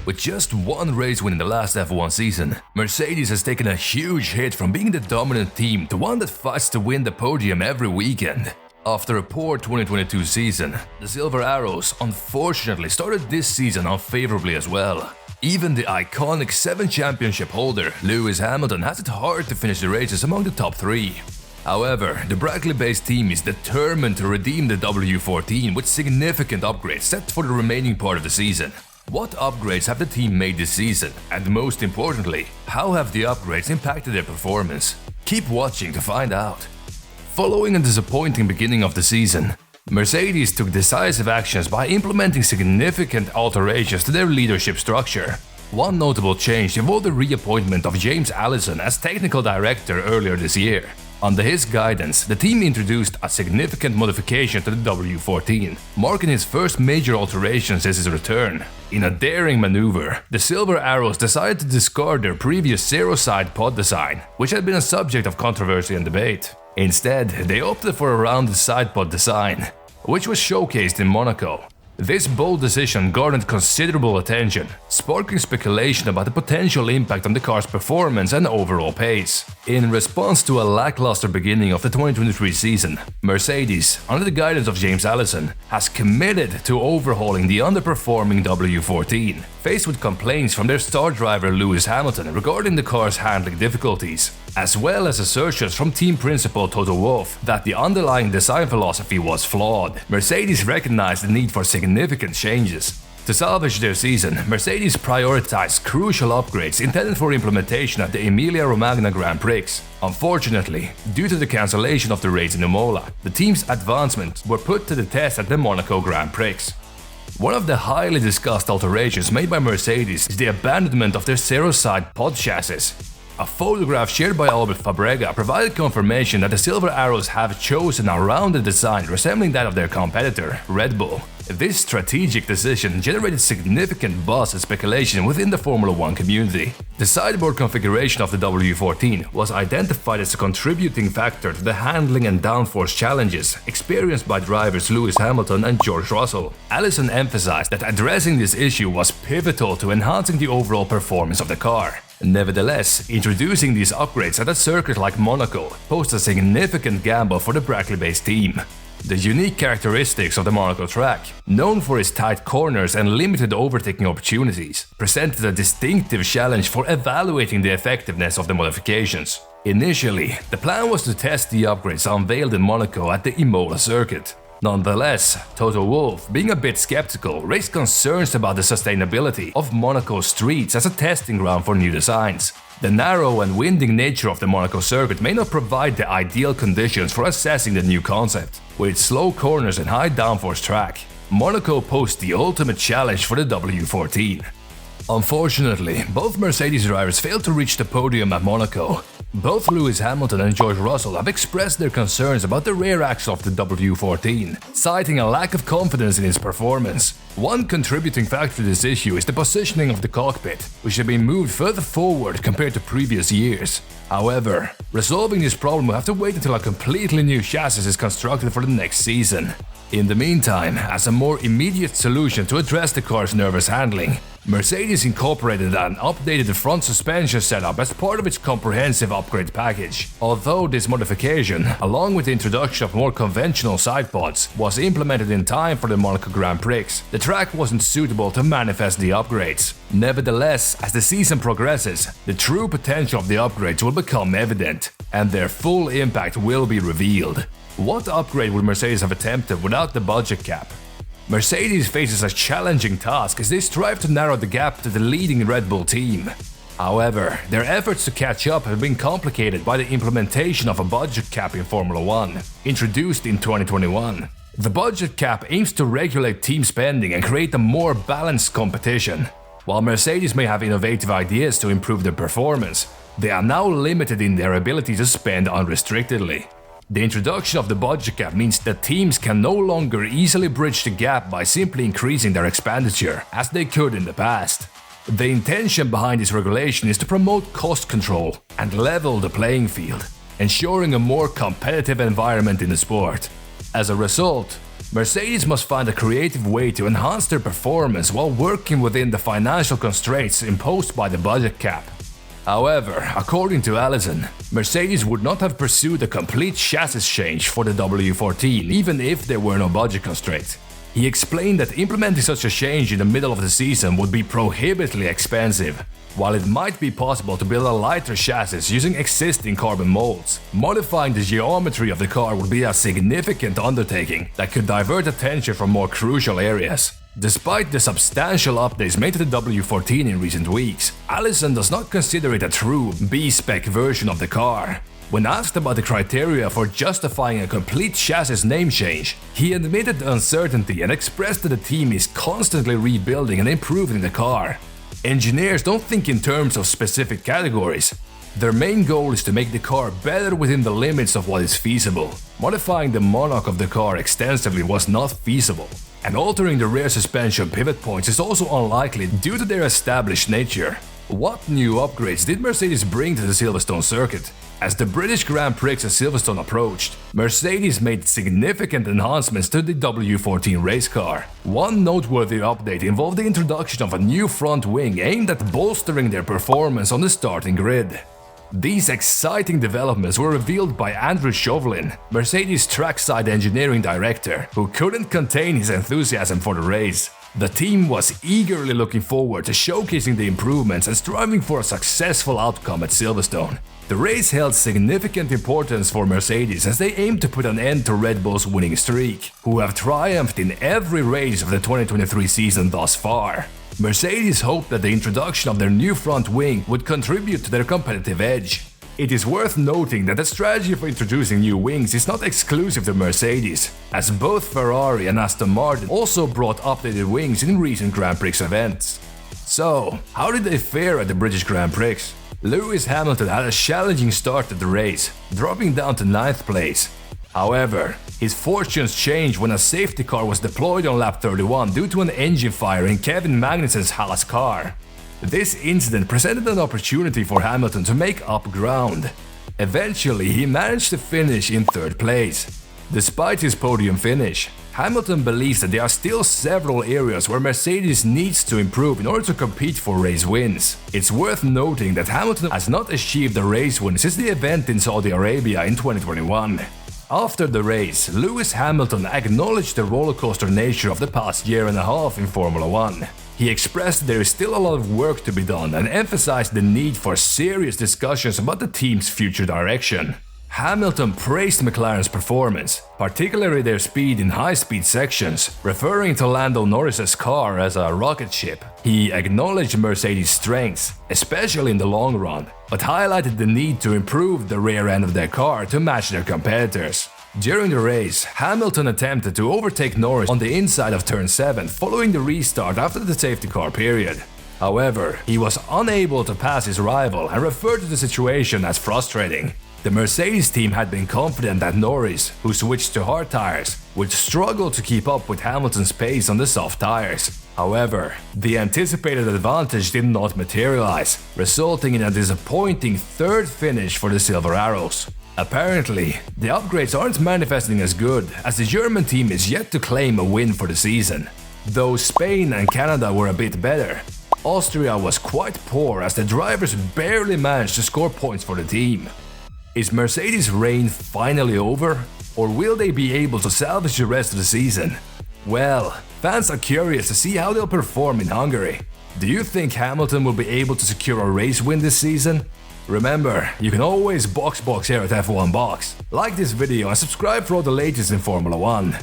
With just one race win in the last F1 season, Mercedes has taken a huge hit from being the dominant team to one that fights to win the podium every weekend. After a poor 2022 season, the Silver Arrows unfortunately started this season unfavorably as well. Even the iconic 7 championship holder, Lewis Hamilton, has it hard to finish the races among the top 3. However, the Brackley-based team is determined to redeem the W14 with significant upgrades set for the remaining part of the season. What upgrades have the team made this season? And most importantly, how have the upgrades impacted their performance? Keep watching to find out. Following a disappointing beginning of the season, Mercedes took decisive actions by implementing significant alterations to their leadership structure. One notable change involved the reappointment of James Allison as technical director earlier this year. Under his guidance, the team introduced a significant modification to the W14, marking his first major alteration since his return. In a daring maneuver, the Silver Arrows decided to discard their previous zero-side pod design, which had been a subject of controversy and debate. Instead, they opted for a rounded side pod design, which was showcased in Monaco. This bold decision garnered considerable attention, sparking speculation about the potential impact on the car's performance and overall pace. In response to a lackluster beginning of the 2023 season, Mercedes, under the guidance of James Allison, has committed to overhauling the underperforming W14, faced with complaints from their star driver Lewis Hamilton regarding the car's handling difficulties, as well as assertions from team principal Toto Wolff that the underlying design philosophy was flawed. Mercedes recognized the need for significant changes. To salvage their season, Mercedes prioritized crucial upgrades intended for implementation at the Emilia-Romagna Grand Prix. Unfortunately, due to the cancellation of the race in Imola, the team's advancements were put to the test at the Monaco Grand Prix. One of the highly discussed alterations made by Mercedes is the abandonment of their zero-side pod chassis. A photograph shared by Albert Fabrega provided confirmation that the Silver Arrows have chosen a rounded design resembling that of their competitor, Red Bull. This strategic decision generated significant buzz and speculation within the Formula 1 community. The sideboard configuration of the W14 was identified as a contributing factor to the handling and downforce challenges experienced by drivers Lewis Hamilton and George Russell. Allison emphasized that addressing this issue was pivotal to enhancing the overall performance of the car. Nevertheless, introducing these upgrades at a circuit like Monaco posed a significant gamble for the Brackley-based team. The unique characteristics of the Monaco track, known for its tight corners and limited overtaking opportunities, presented a distinctive challenge for evaluating the effectiveness of the modifications. Initially, the plan was to test the upgrades unveiled in Monaco at the Imola circuit. Nonetheless, Toto Wolff, being a bit skeptical, raised concerns about the sustainability of Monaco's streets as a testing ground for new designs. The narrow and winding nature of the Monaco circuit may not provide the ideal conditions for assessing the new concept. With its slow corners and high downforce track, Monaco posed the ultimate challenge for the W14. Unfortunately, both Mercedes drivers failed to reach the podium at Monaco. Both Lewis Hamilton and George Russell have expressed their concerns about the rear axle of the W14, citing a lack of confidence in its performance. One contributing factor to this issue is the positioning of the cockpit, which had been moved further forward compared to previous years. However, resolving this problem will have to wait until a completely new chassis is constructed for the next season. In the meantime, as a more immediate solution to address the car's nervous handling, Mercedes incorporated an updated front suspension setup as part of its comprehensive upgrade package. Although this modification, along with the introduction of more conventional side pods, was implemented in time for the Monaco Grand Prix, the track wasn't suitable to manifest the upgrades. Nevertheless, as the season progresses, the true potential of the upgrades will become evident, and their full impact will be revealed. What upgrade would Mercedes have attempted without the budget cap? Mercedes faces a challenging task as they strive to narrow the gap to the leading Red Bull team. However, their efforts to catch up have been complicated by the implementation of a budget cap in Formula 1, introduced in 2021. The budget cap aims to regulate team spending and create a more balanced competition. While Mercedes may have innovative ideas to improve their performance, they are now limited in their ability to spend unrestrictedly. The introduction of the budget cap means that teams can no longer easily bridge the gap by simply increasing their expenditure, as they could in the past. The intention behind this regulation is to promote cost control and level the playing field, ensuring a more competitive environment in the sport. As a result, Mercedes must find a creative way to enhance their performance while working within the financial constraints imposed by the budget cap. However, according to Allison, Mercedes would not have pursued a complete chassis change for the W14 even if there were no budget constraints. He explained that implementing such a change in the middle of the season would be prohibitively expensive. While it might be possible to build a lighter chassis using existing carbon molds, modifying the geometry of the car would be a significant undertaking that could divert attention from more crucial areas. Despite the substantial updates made to the W14 in recent weeks, Allison does not consider it a true B-spec version of the car. When asked about the criteria for justifying a complete chassis name change, he admitted the uncertainty and expressed that the team is constantly rebuilding and improving the car. Engineers don't think in terms of specific categories. Their main goal is to make the car better within the limits of what is feasible. Modifying the monocoque of the car extensively was not feasible, and altering the rear suspension pivot points is also unlikely due to their established nature. What new upgrades did Mercedes bring to the Silverstone circuit? As the British Grand Prix at Silverstone approached, Mercedes made significant enhancements to the W14 race car. One noteworthy update involved the introduction of a new front wing aimed at bolstering their performance on the starting grid. These exciting developments were revealed by Andrew Chauvelin, Mercedes trackside engineering director, who couldn't contain his enthusiasm for the race. The team was eagerly looking forward to showcasing the improvements and striving for a successful outcome at Silverstone. The race held significant importance for Mercedes as they aimed to put an end to Red Bull's winning streak, who have triumphed in every race of the 2023 season thus far. Mercedes hoped that the introduction of their new front wing would contribute to their competitive edge. It is worth noting that the strategy for introducing new wings is not exclusive to Mercedes, as both Ferrari and Aston Martin also brought updated wings in recent Grand Prix events. So, how did they fare at the British Grand Prix? Lewis Hamilton had a challenging start to the race, dropping down to 9th place. However, his fortunes changed when a safety car was deployed on lap 31 due to an engine fire in Kevin Magnussen's Haas car. This incident presented an opportunity for Hamilton to make up ground. Eventually, he managed to finish in 3rd place. Despite his podium finish, Hamilton believes that there are still several areas where Mercedes needs to improve in order to compete for race wins. It's worth noting that Hamilton has not achieved a race win since the event in Saudi Arabia in 2021. After the race, Lewis Hamilton acknowledged the rollercoaster nature of the past year and a half in Formula 1. He expressed there is still a lot of work to be done and emphasized the need for serious discussions about the team's future direction. Hamilton praised McLaren's performance, particularly their speed in high-speed sections, referring to Lando Norris's car as a rocket ship. He acknowledged Mercedes' strengths, especially in the long run, but highlighted the need to improve the rear end of their car to match their competitors. During the race, Hamilton attempted to overtake Norris on the inside of turn 7 following the restart after the safety car period. However, he was unable to pass his rival and referred to the situation as frustrating. The Mercedes team had been confident that Norris, who switched to hard tires, would struggle to keep up with Hamilton's pace on the soft tires. However, the anticipated advantage did not materialize, resulting in a disappointing 3rd finish for the Silver Arrows. Apparently, the upgrades aren't manifesting as good, as the German team is yet to claim a win for the season. Though Spain and Canada were a bit better, Austria was quite poor as the drivers barely managed to score points for the team. Is Mercedes' reign finally over, or will they be able to salvage the rest of the season? Well, fans are curious to see how they'll perform in Hungary. Do you think Hamilton will be able to secure a race win this season? Remember, you can always box here at F1 Box. Like this video and subscribe for all the latest in Formula 1.